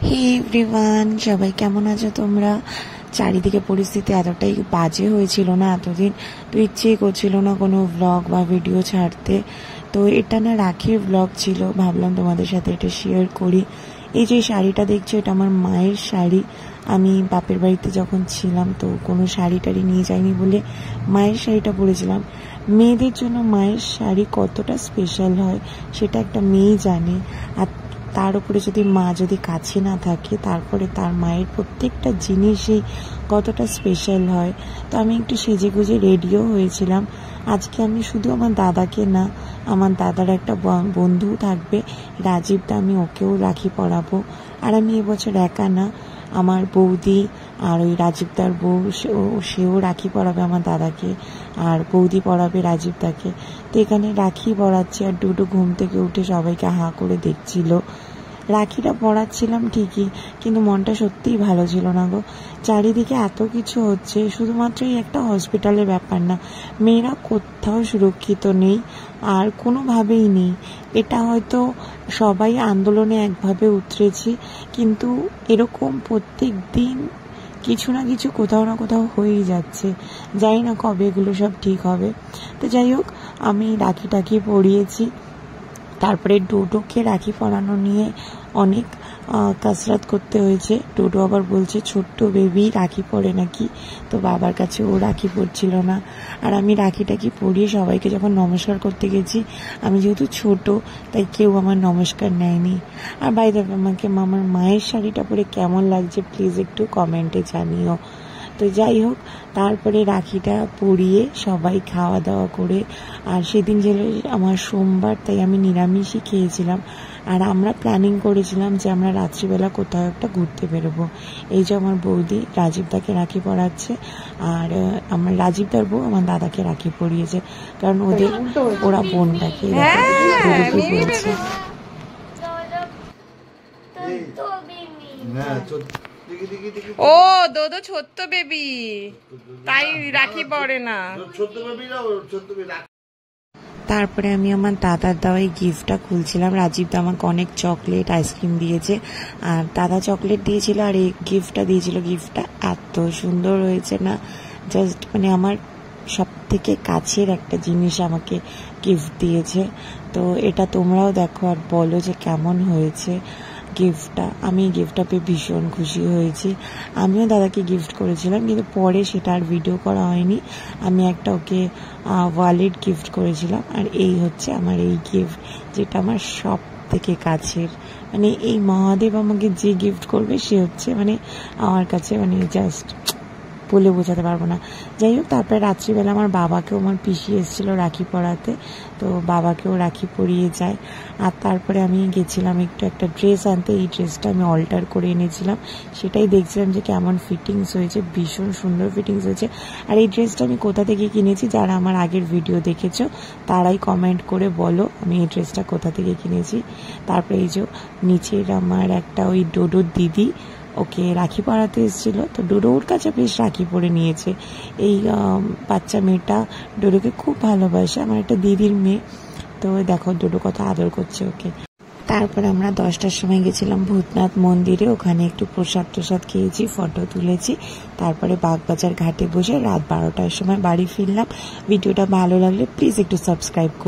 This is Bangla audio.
হে এভরিওয়ান, সবাই কেমন আছো তোমরা? চারিদিকে পরিস্থিতি এতটাই বাজে হয়েছিল না এতদিন, তো ইচ্ছেই করছিল না কোনো ব্লগ বা ভিডিও ছাড়তে। তো এটা না রাখির ব্লগ ছিল, ভাবলাম তোমাদের সাথে এটা শেয়ার করি। এই যে শাড়িটা দেখছো, এটা আমার মায়ের শাড়ি। আমি বাপের বাড়িতে যখন ছিলাম তো কোনো শাড়ি টাড়ি নিয়ে যাইনি বলে মায়ের শাড়িটা পরেছিলাম। মেয়েদের জন্য মায়ের শাড়ি কতটা স্পেশাল হয় সেটা একটা মেয়ে জানে। আর তার উপরে যদি মা যদি কাছে না থাকে, তারপরে তার মায়ের প্রত্যেকটা জিনিসই কতটা স্পেশাল হয়। তো আমি একটু সেজে গুজে রেডিও হয়েছিলাম। আজকে আমি শুধু আমার দাদাকে না, আমার দাদার একটা বন্ধু থাকবে রাজীব দা, আমি ওকেও রাখি পরাবো। আর আমি এবছর একা না, আমার বৌদি আর ওই রাজীবদার বউ সেও রাখি পরাবে আমার দাদাকে, আর বৌদি পরাবে রাজীব দাকে। তো এখানে রাখি পরাচ্ছি, আর ডুডু ঘুম থেকে উঠে সবাইকে হাঁ করে দেখছিল। রাখিটা পরাচ্ছিলাম ঠিকই, কিন্তু মনটা সত্যিই ভালো ছিল না গো। চারিদিকে এত কিছু হচ্ছে, শুধুমাত্র এই একটা হসপিটালের ব্যাপার না, মেয়েরা কোথাও সুরক্ষিত নেই আর কোনোভাবেই নেই। এটা হয়তো সবাই আন্দোলনে একভাবে উতরেছি, কিন্তু এরকম প্রত্যেক দিন কিছু না কিছু কোথাও না কোথাও হয়েই যাচ্ছে। জানি না কবে এগুলো সব ঠিক হবে। তো যাই হোক, আমি রাখি টাখি পরিয়েছি। তারপরে ডোডোকে রাখি পরানো নিয়ে অনেক কসরত করতে হয়েছে। ডোডো আবার বলছে ছোট্ট বেবি রাখি পরে নাকি, তো বাবার কাছে ও রাখি পরছিল না। আর আমি রাখি টাখি পরিয়ে সবাইকে যখন নমস্কার করতে গেছি, আমি যেহেতু ছোট তাই কেউ আমার নমস্কার নেয়নি। আর বাইরে আমাকে আমার মায়ের শাড়িটা পরে কেমন লাগছে প্লিজ একটু কমেন্টে জানিও। তো যাই হোক, তারপরে রাখিটা পরিয়ে সবাই খাওয়া দাওয়া করে, আর সেদিন ছিল আমার সোমবার, তাই আমি নিরামিষই খেয়েছিলাম। আর আমরা প্ল্যানিং করেছিলাম যে আমরা রাত্রিবেলা কোথাও একটা ঘুরতে বেরোবো। এই যে আমার বৌদি রাজীবদাকে রাখি পরাচ্ছে, আর আমার রাজীবদার বউ আমার দাদাকে রাখি পরিয়েছে, কারণ ওরা বোনটাকে বলছে। ও দোদো ছোট্ট বেবি, তাই রাখি পড়ে না। তারপরে আমি আমার দাদার দেওয়া এই গিফটটা খুলছিলাম। রাজীব দা আমাকে অনেক চকলেট আইসক্রিম দিয়েছে, আর দাদা চকলেট দিয়েছিল আর এই গিফটটা দিয়েছিল। গিফটটা এত সুন্দর হয়েছে না, জাস্ট মানে আমার সব থেকে কাছের একটা জিনিস আমাকে গিফট দিয়েছে। তো এটা তোমরাও দেখো আর বলো যে কেমন হয়েছে গিফটটা। আমি গিফটটা পেয়ে ভীষণ খুশি হয়েছি। আমিও দাদাকে গিফট করেছিলাম, কিন্তু পরে সেটা আর ভিডিও করা হয়নি। আমি একটা ওকে ওয়ালেট গিফট করেছিলাম, আর এই হচ্ছে আমার এই গিফট, যেটা আমার সব থেকে কাছের। মানে এই মহাদেব আমাকে যে গিফট করবে সে হচ্ছে মানে আমার কাছে মানে জাস্ট বলে বোঝাতে পারবো না। যাই হোক, তারপরে রাত্রিবেলা আমার বাবাকেও আমার পিসি এসেছিলো রাখি পরাতে, তো বাবাকেও রাখি পরিয়ে যায়। আর তারপরে আমি গেছিলাম একটু একটা ড্রেস আনতে। এই ড্রেসটা আমি অল্টার করে এনেছিলাম, সেটাই দেখছিলাম যে কেমন ফিটিংস হয়েছে। ভীষণ সুন্দর ফিটিংস হয়েছে। আর এই ড্রেসটা আমি কোথা থেকে কিনেছি, যারা আমার আগের ভিডিও দেখেছো তারাই কমেন্ট করে বলো আমি এই ড্রেসটা কোথা থেকে কিনেছি। তারপরে এই যে নিচের আমার একটা ওই ডোডোর দিদি ওকে রাখি পরাতে এসেছিল, তো ডোডো ওর কাছে বেশ রাখি পরে নিয়েছে। এই বাচ্চা মেয়েটা ডোডোকে খুব ভালোবাসে, আমার একটা দিদির মেয়ে। তো দেখো ডোডো কত আদর করছে ওকে। তারপরে আমরা 10টার সময় গেছিলাম ভূতনাথ মন্দিরে, ওখানে একটু প্রসাদ খেয়েছি, ফটো তুলেছি। তারপরে বাগবাজার ঘাটে বসে রাত 12টার সময় বাড়ি ফিরলাম। ভিডিওটা ভালো লাগলে প্লিজ একটু সাবস্ক্রাইব করুন।